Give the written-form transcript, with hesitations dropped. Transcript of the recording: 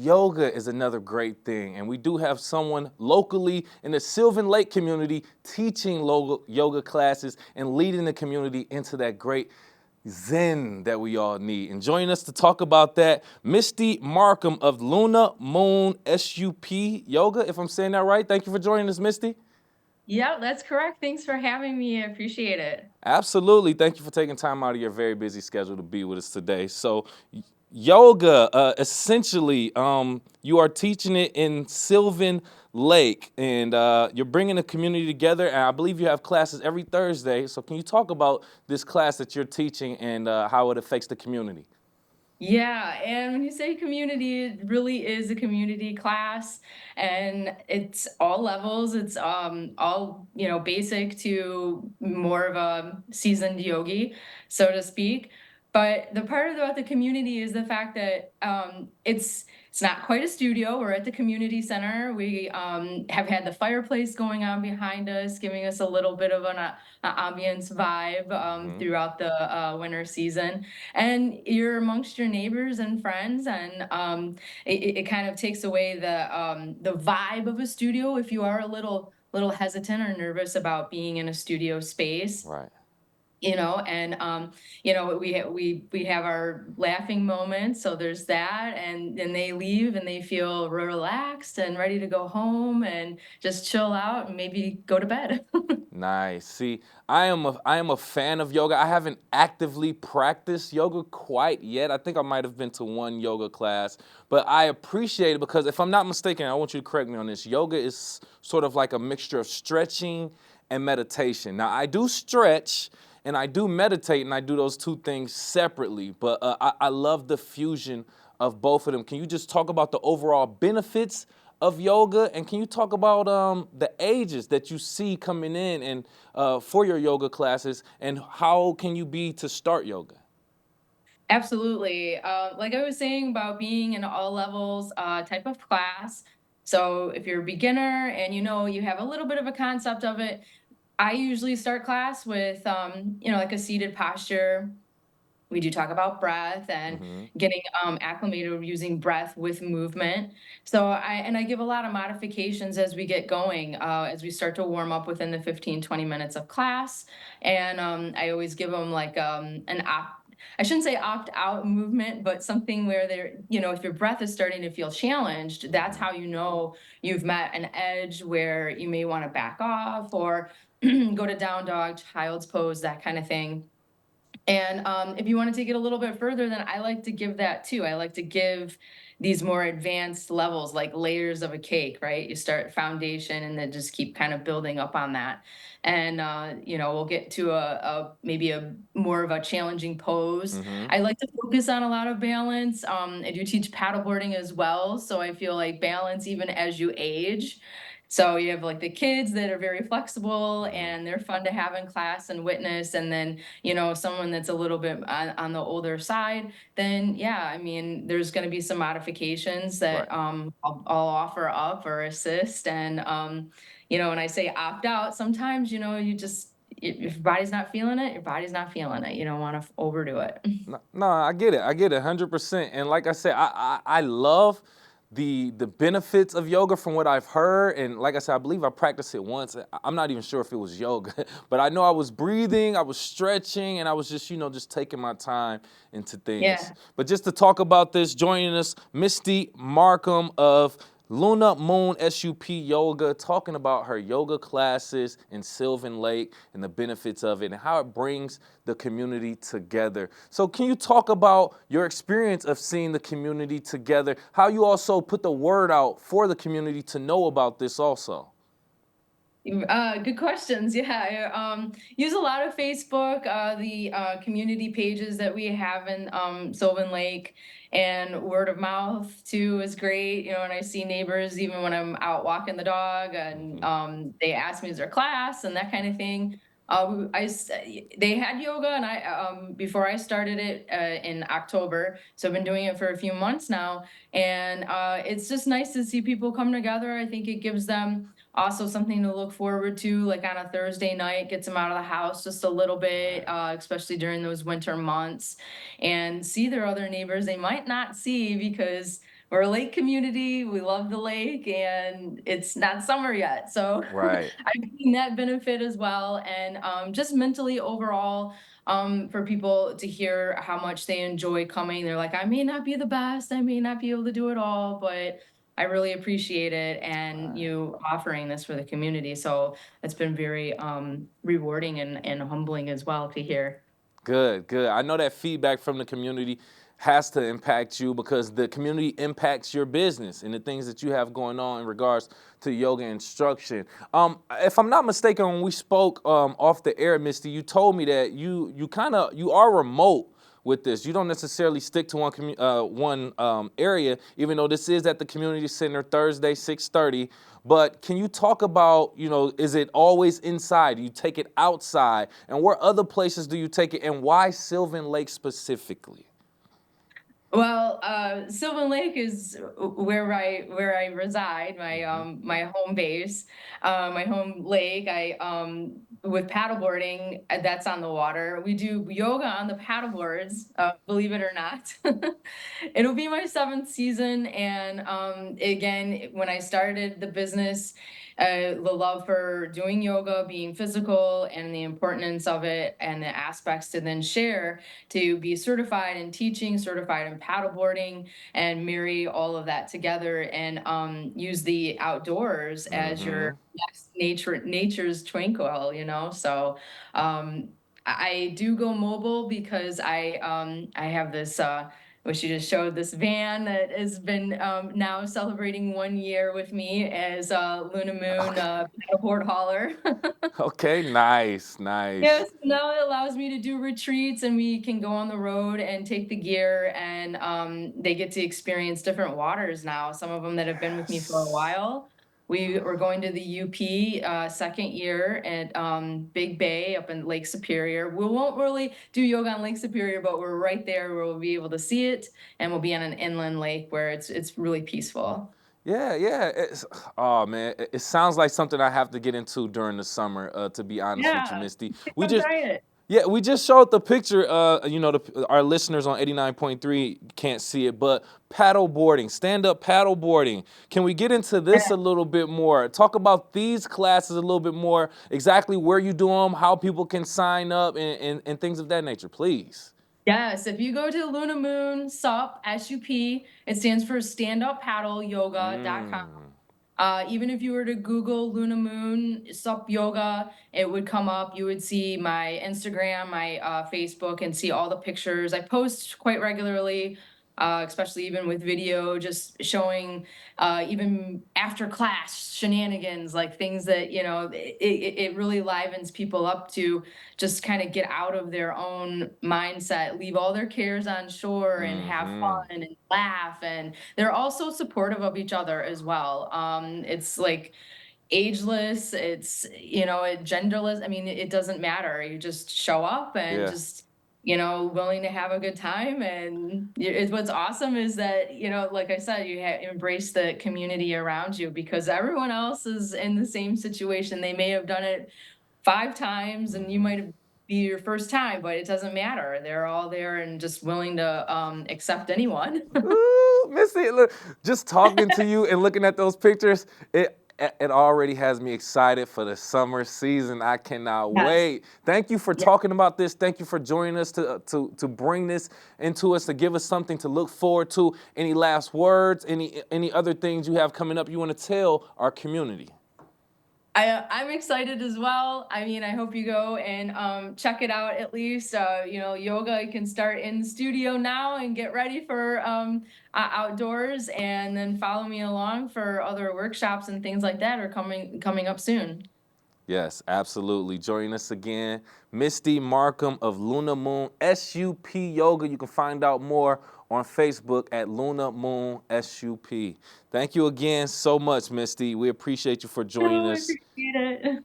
yoga is another great thing. And we do have someone locally in the Sylvan Lake community teaching yoga classes and leading the community into that great zen that we all need. And joining us to talk about that, Misty Marcum of Luna Moon SUP Yoga, if I'm saying that right. Thank you for joining us, Misty. Yeah, that's correct. Thanks for having me. I appreciate it. Absolutely. Thank you for taking time out of your very busy schedule to be with us today. So, yoga, essentially, you are teaching it in Sylvan Lake, and you're bringing the community together. And I believe you have classes every Thursday. So, can you talk about this class that you're teaching and how it affects the community? Yeah, and when you say community, it really is a community class, and it's all levels. It's all, basic to more of a seasoned yogi, so to speak. But the part about the community is the fact that it's not quite a studio. We're at the community center. We have had the fireplace going on behind us, giving us a little bit of an ambience vibe Hmm. throughout the winter season, and you're amongst your neighbors and friends, and it kind of takes away the vibe of a studio if you are a little hesitant or nervous about being in a studio space. Right. And we have our laughing moments, so there's that, and then they leave and they feel relaxed and ready to go home and just chill out and maybe go to bed. Nice. See, I am a fan of yoga. I haven't actively practiced yoga quite yet. I think I might have been to one yoga class, but I appreciate it because if I'm not mistaken, I want you to correct me on this. Yoga is sort of like a mixture of stretching and meditation. Now, I do stretch and I do meditate and I do those two things separately, but I love the fusion of both of them. Can you just talk about the overall benefits of yoga, and can you talk about the ages that you see coming in and for your yoga classes, and how can you be to start yoga? Absolutely. Like I was saying about being in all levels type of class. So if you're a beginner and you have a little bit of a concept of it, I usually start class with like a seated posture. We do talk about breath and Hmm. getting acclimated with using breath with movement. So I give a lot of modifications as we get going, as we start to warm up within the 15-20 minutes of class. And I always give them like I shouldn't say opt out movement, but something where if your breath is starting to feel challenged, that's Hmm. how you know you've met an edge where you may want to back off or go to down dog, child's pose, that kind of thing. And if you want to take it a little bit further, then I like to give that too. I like to give these more advanced levels, like layers of a cake, right? You start foundation and then just keep kind of building up on that. And we'll get to a maybe a more of a challenging pose. Hmm. I like to focus on a lot of balance. I do teach paddleboarding as well, so I feel like balance even as you age. So you have like the kids that are very flexible Hmm. and they're fun to have in class and witness, and then someone that's a little bit on the older side, then yeah, I mean, there's going to be some modifications that Right. I'll offer up or assist. And when I say opt out, sometimes you just if your body's not feeling it, your body's not feeling it. You don't want to overdo it. No, no, I get it. I get it 100%. And like I said, I love the benefits of yoga from what I've heard. And like I said, I believe I practiced it once. I'm not even sure if it was yoga, but I know I was breathing, I was stretching, and I was just, just taking my time into things. Yeah. But just to talk about this, joining us, Misty Marcum of Luna Moon SUP Yoga, talking about her yoga classes in Sylvan Lake and the benefits of it and how it brings the community together. So, can you talk about your experience of seeing the community together, how you also put the word out for the community to know about this also? Good questions. Yeah, I use a lot of Facebook, the community pages that we have in Sylvan Lake, and word of mouth too is great. And I see neighbors even when I'm out walking the dog, and Hmm. they ask me, "Is there class?" and that kind of thing. They had yoga, and I before I started it in October, so I've been doing it for a few months now, and it's just nice to see people come together. I think it gives them also something to look forward to, like on a Thursday night, gets them out of the house just a little bit, Right. especially during those winter months, and see their other neighbors they might not see because we're a lake community. We love the lake, and it's not summer yet. So Right. I've seen that benefit as well. And just mentally overall, for people to hear how much they enjoy coming. They're like, I may not be the best, I may not be able to do it all, but I really appreciate it and Right. you offering this for the community. So it's been very rewarding and humbling as well to hear. Good, good. I know that feedback from the community has to impact you because the community impacts your business and the things that you have going on in regards to yoga instruction. If I'm not mistaken, when we spoke off the air, Misty, you told me that you are remote with this. You don't necessarily stick to one area, even though this is at the community center Thursday 6:30. But can you talk about, is it always inside? Do you take it outside? And where other places do you take it? And why Sylvan Lake specifically? Well, Sylvan Lake is where I reside, Hmm. my home base, my home lake. I with paddleboarding, that's on the water. We do yoga on the paddleboards, believe it or not. It'll be my seventh season, and again, when I started the business, the love for doing yoga, being physical, and the importance of it, and the aspects to then share to be certified in teaching, certified in paddleboarding, and marry all of that together and use the outdoors as your Hmm. next nature's twinkle, So I do go mobile because I have this which you just showed, this van that has been now celebrating 1 year with me as Luna Moon Okay. paddleboard hauler. Okay, nice, nice. Yes, now it allows me to do retreats and we can go on the road and take the gear and they get to experience different waters now. Some of them that have been with me for a Yes. while. We are going to the UP second year at Big Bay up in Lake Superior. We won't really do yoga on Lake Superior, but we're right there where we'll be able to see it, and we'll be on an inland lake where it's really peaceful. Yeah, yeah. Oh man, it sounds like something I have to get into during the summer. To be honest with you, Yeah, Misty, you should we come just try it. yeah, we just showed the picture. Our listeners on 89.3 can't see it, but paddle boarding, stand up paddle boarding. Can we get into this a little bit more? Talk about these classes a little bit more. Exactly where you do them, how people can sign up, and things of that nature, please. Yes, if you go to Luna Moon SUP, SUP, it stands for Stand Up Paddle Yoga.com. Mm, Even if you were to Google Luna Moon SUP Yoga, it would come up. You would see my Instagram, my Facebook, and see all the pictures. I post quite regularly, especially even with video, just showing even after class shenanigans, like things that, it really livens people up to just kind of get out of their own mindset, leave all their cares on shore and have mm-hmm. fun and laugh. And they're also supportive of each other as well. It's like ageless, it's, genderless. I mean, it doesn't matter. You just show up and Yeah. just, willing to have a good time. And what's awesome is that, like I said, you embrace the community around you because everyone else is in the same situation. They may have done it 5 times and you Mm-hmm. might have be your first time, but it doesn't matter. They're all there and just willing to accept anyone. Ooh, Missy, look, just talking to you and looking at those pictures, it already has me excited for the summer season. I cannot Yes. wait. Thank you for Yeah. talking about this. Thank you for joining us to bring this into us, to give us something to look forward to. Any last words? Any other things you have coming up you want to tell our community? I'm excited as well. I mean, I hope you go and check it out at least. Yoga, you can start in the studio now and get ready for outdoors, and then follow me along for other workshops and things like that are coming up soon. Yes, absolutely. Join us again, Misty Marcum of Luna Moon SUP Yoga. You can find out more on Facebook at Luna Moon SUP. Thank you again so much, Misty. We appreciate you for joining Oh, I us. appreciate it.